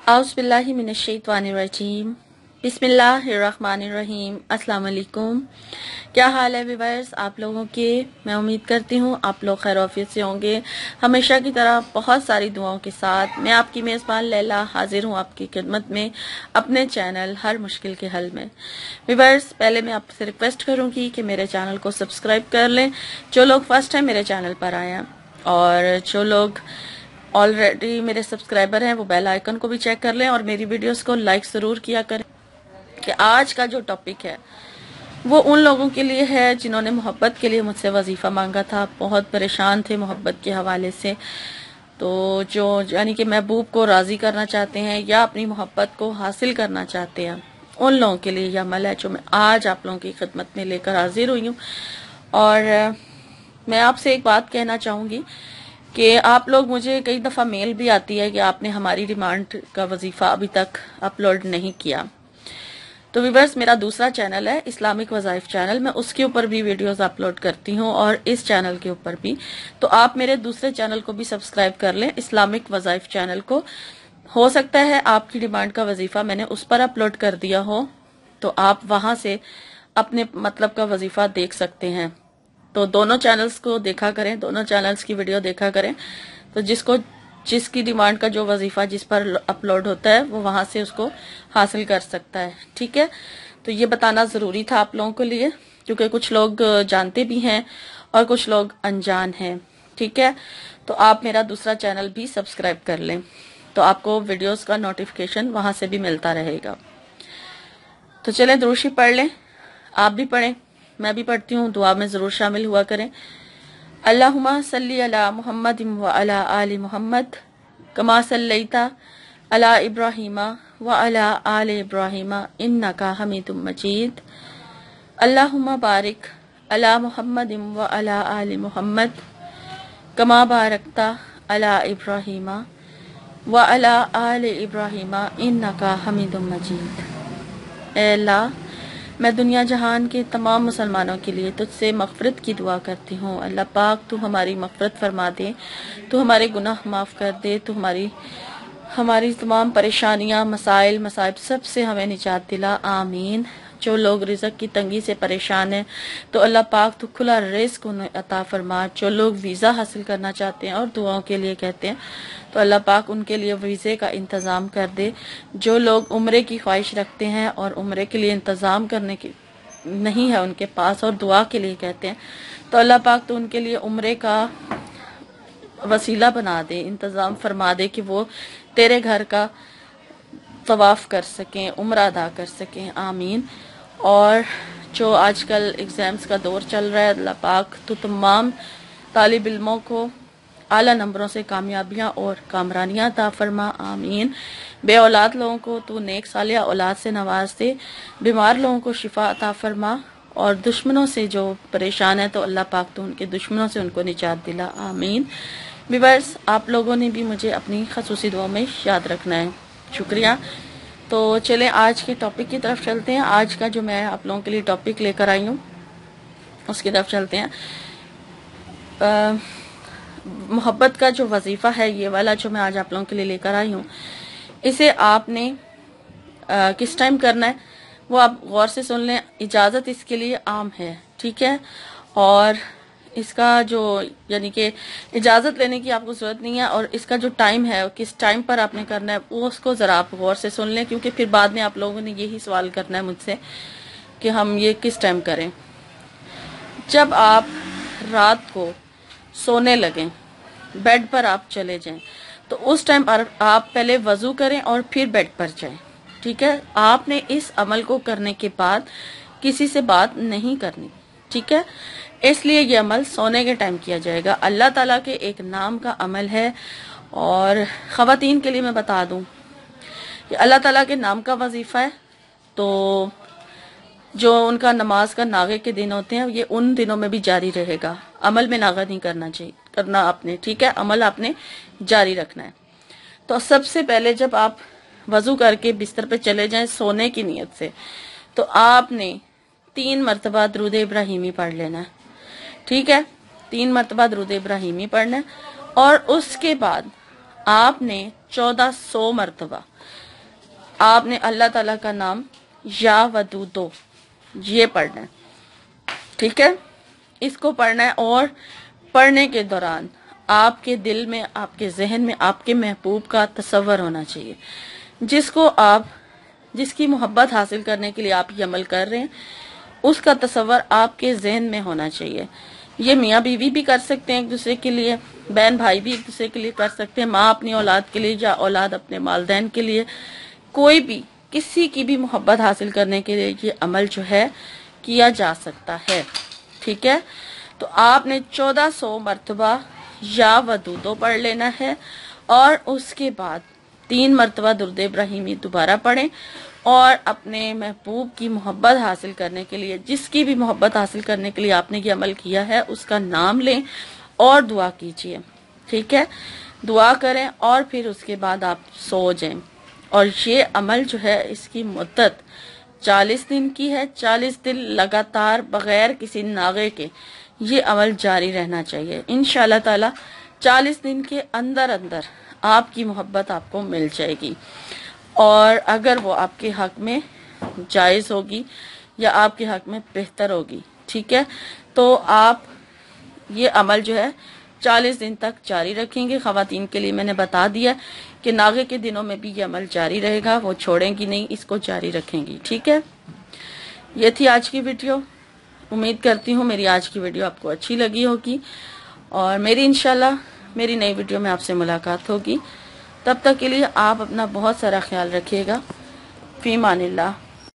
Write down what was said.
औज़ुबिल्लाहि मिनश्शैतानिर्रजीम बिस्मिल्लाहिर्रहमानिर्रहीम। अस्सलाम वालेकुम। क्या हाल है व्यूअर्स आप लोगों के? मैं उम्मीद करती हूँ आप लोग खैर आफियत से होंगे। हमेशा की तरह बहुत सारी दुआओं के साथ मैं आपकी मेज़बान लैला हाजिर हूँ आपकी खिदमत में अपने चैनल हर मुश्किल के हल में। व्यूअर्स पहले मैं आपसे रिक्वेस्ट करूँगी कि मेरे चैनल को सब्सक्राइब कर लें जो लोग फर्स्ट टाइम मेरे चैनल पर आए हैं, और जो लोग ऑलरेडी मेरे सब्सक्राइबर हैं वो बेल आइकन को भी चेक कर लें और मेरी वीडियोस को लाइक ज़रूर किया करें। कि आज का जो टॉपिक है वो उन लोगों के लिए है जिन्होंने मोहब्बत के लिए मुझसे वजीफ़ा मांगा था, बहुत परेशान थे मोहब्बत के हवाले से। तो जो यानी कि महबूब को राज़ी करना चाहते हैं या अपनी मोहब्बत को हासिल करना चाहते हैं, उन लोगों के लिए यह अमल है जो मैं आज आप लोगों की खिदमत में लेकर हाजिर हुई हूँ। और मैं आपसे एक बात कहना चाहूँगी कि आप लोग, मुझे कई दफ़ा मेल भी आती है कि आपने हमारी डिमांड का वजीफ़ा अभी तक अपलोड नहीं किया। तो व्यूअर्स मेरा दूसरा चैनल है इस्लामिक वज़ाइफ चैनल, मैं उसके ऊपर भी वीडियोस अपलोड करती हूँ और इस चैनल के ऊपर भी। तो आप मेरे दूसरे चैनल को भी सब्सक्राइब कर लें, इस्लामिक वज़ाइफ चैनल को। हो सकता है आपकी डिमांड का वजीफ़ा मैंने उस पर अपलोड कर दिया हो, तो आप वहां से अपने मतलब का वजीफ़ा देख सकते हैं। तो दोनों चैनल्स को देखा करें, दोनों चैनल्स की वीडियो देखा करें। तो जिसकी डिमांड का जो वजीफा जिस पर अपलोड होता है वो वहां से उसको हासिल कर सकता है। ठीक है, तो ये बताना जरूरी था आप लोगों के लिए, क्योंकि कुछ लोग जानते भी हैं और कुछ लोग अनजान हैं। ठीक है, तो आप मेरा दूसरा चैनल भी सब्सक्राइब कर लें, तो आपको वीडियोस का नोटिफिकेशन वहां से भी मिलता रहेगा। तो चलें दुरूशी पढ़ लें, आप भी पढ़ें, मैं भी पढ़ती हूँ, दुआ में जरूर शामिल हुआ करें। अल्लाहुम्मा सल्ली अला मुहम्मद व अला आलि मुहम्मद कमा सल्लैता अला इब्राहीमा व अला आलि इब्राहीमा इन्नका हमीदुम मजीद। अल्लाहुम्मा बारिक अला मुहम्मद व अला आलि मुहम्मद कमा बारकता अला इब्राहीमा व अला आलि इब्राहीमा इन्नका हमीदुम मजीद। ऐ अल्लाह, मैं दुनिया जहान के तमाम मुसलमानों के लिए तुझसे मग़फ़िरत की दुआ करती हूँ। अल्लाह पाक तू हमारी मग़फ़िरत फरमा दे, तू हमारे गुनाह माफ़ कर दे, तू हमारी तमाम परेशानियाँ मसाइल मसाइब सब से हमें निजात दिला, आमीन। जो लोग रिज़्क़ की तंगी से परेशान हैं तो अल्लाह पाक तू खुला रिज़्क़ उन्हें अता फरमा। जो लोग वीज़ा हासिल करना चाहते हैं और दुआओं के लिए कहते हैं तो अल्लाह पाक उनके लिए वीज़े का इंतज़ाम कर दे। जो लोग उम्रे की ख्वाहिश रखते हैं और उम्रे के लिए इंतज़ाम करने की नहीं है उनके पास और दुआ के लिए कहते हैं तो अल्लाह पाक तो उनके लिए उम्रे का वसीला बना दे, इंतज़ाम फरमा दे कि वो तेरे घर का तवाफ कर सकें, उम्र अदा कर सकें, आमीन। और जो आजकल एग्ज़ाम्स का दौर चल रहा है, अल्लाह पाक तो तमाम तालिब इल्मों को आला नंबरों से कामयाबियाँ और कामरानियाँ अता फरमा, आमीन। बे औलाद लोगों को तू नेक सालिया औलाद से नवाज दे, बीमार लोगों को शिफा अता फरमा, और दुश्मनों से जो परेशान है तो अल्लाह पाक तो उनके दुश्मनों से उनको निजात दिला, आमीन। व्यूअर्स आप लोगों ने भी मुझे अपनी खसूसी दुआ में याद रखना है, शुक्रिया। तो चलें आज के टॉपिक की तरफ चलते हैं। आज का जो मैं आप लोगों के लिए टॉपिक लेकर आई हूँ उसकी तरफ चलते हैं। मोहब्बत का जो वजीफ़ा है ये वाला जो मैं आज आप लोगों के लिए लेकर आई हूँ, इसे आपने किस टाइम करना है वो आप गौर से सुन लें। इजाज़त इसके लिए आम है, ठीक है, और इसका जो यानी कि इजाज़त लेने की आपको ज़रूरत नहीं है, और इसका जो टाइम है किस टाइम पर आपने करना है वो उसको ज़रा आप गौर से सुन लें, क्योंकि फिर बाद में आप लोगों ने यही सवाल करना है मुझसे कि हम ये किस टाइम करें। जब आप रात को सोने लगें, बेड पर आप चले जाएं, तो उस टाइम पर आप पहले वज़ू करें और फिर बेड पर जाएं, ठीक है। आपने इस अमल को करने के बाद किसी से बात नहीं करनी, ठीक है। इसलिए ये अमल सोने के टाइम किया जाएगा। अल्लाह ताला के एक नाम का अमल है, और ख़वातीन के लिए मैं बता दूं कि अल्लाह ताला के नाम का वजीफ़ा है। तो जो उनका नमाज का नागे के दिन होते हैं ये उन दिनों में भी जारी रहेगा। अमल में नागा नहीं करना आपने, ठीक है, अमल आपने जारी रखना है। तो सबसे पहले जब आप वजू करके बिस्तर पे चले जाएं सोने की नीयत से, तो आपने 3 मरतबा दुरूद इब्राहिमी पढ़ लेना है, ठीक है, 3 मरतबा दुरूद इब्राहिमी पढ़ना है। और उसके बाद आपने 1400 मरतबा आपने अल्लाह ताला का नाम या वदूदो ये पढ़ना है, ठीक है। इसको पढ़ना है और पढ़ने के दौरान आपके दिल में, आपके जहन में आपके महबूब का तसव्वुर होना चाहिए, जिसकी मोहब्बत हासिल करने के लिए आप ये अमल कर रहे हैं, उसका तसव्वुर आपके जहन में होना चाहिए। ये मियाँ बीवी भी कर सकते हैं एक दूसरे के लिए, बहन भाई भी एक दूसरे के लिए कर सकते हैं, माँ अपनी औलाद के लिए या औलाद अपने वालिदैन के लिए, कोई भी किसी की भी मोहब्बत हासिल करने के लिए ये अमल जो है किया जा सकता है, ठीक है। तो आपने 1400 मरतबा या वदूदो पढ़ लेना है और उसके बाद 3 मरतबा दुरूद इब्राहिमी दोबारा पढ़ें और अपने महबूब की मोहब्बत हासिल करने के लिए, जिसकी भी मोहब्बत हासिल करने के लिए आपने ये अमल किया है, उसका नाम लें और दुआ कीजिए, ठीक है। दुआ करें और फिर उसके बाद आप सो जाएं। और ये अमल जो है इसकी मुद्दत 40 दिन की है। 40 दिन लगातार बगैर किसी नागे के ये अमल जारी रहना चाहिए। इंशाअल्लाह ताला 40 दिन के अंदर अंदर आपकी मोहब्बत आपको मिल जाएगी, और अगर वो आपके हक में जायज़ होगी या आपके हक में बेहतर होगी, ठीक है, तो आप ये अमल जो है 40 दिन तक जारी रखेंगे। ख़वातीन के लिए मैंने बता दिया कि नागे के दिनों में भी ये अमल जारी रहेगा, वो छोड़ेंगी नहीं, इसको जारी रखेंगी, ठीक है। ये थी आज की वीडियो। उम्मीद करती हूँ मेरी आज की वीडियो आपको अच्छी लगी होगी, और मेरी इंशाल्लाह मेरी नई वीडियो में आपसे मुलाकात होगी। तब तक के लिए आप अपना बहुत सारा ख्याल रखिएगा। फी मानिल्लाह।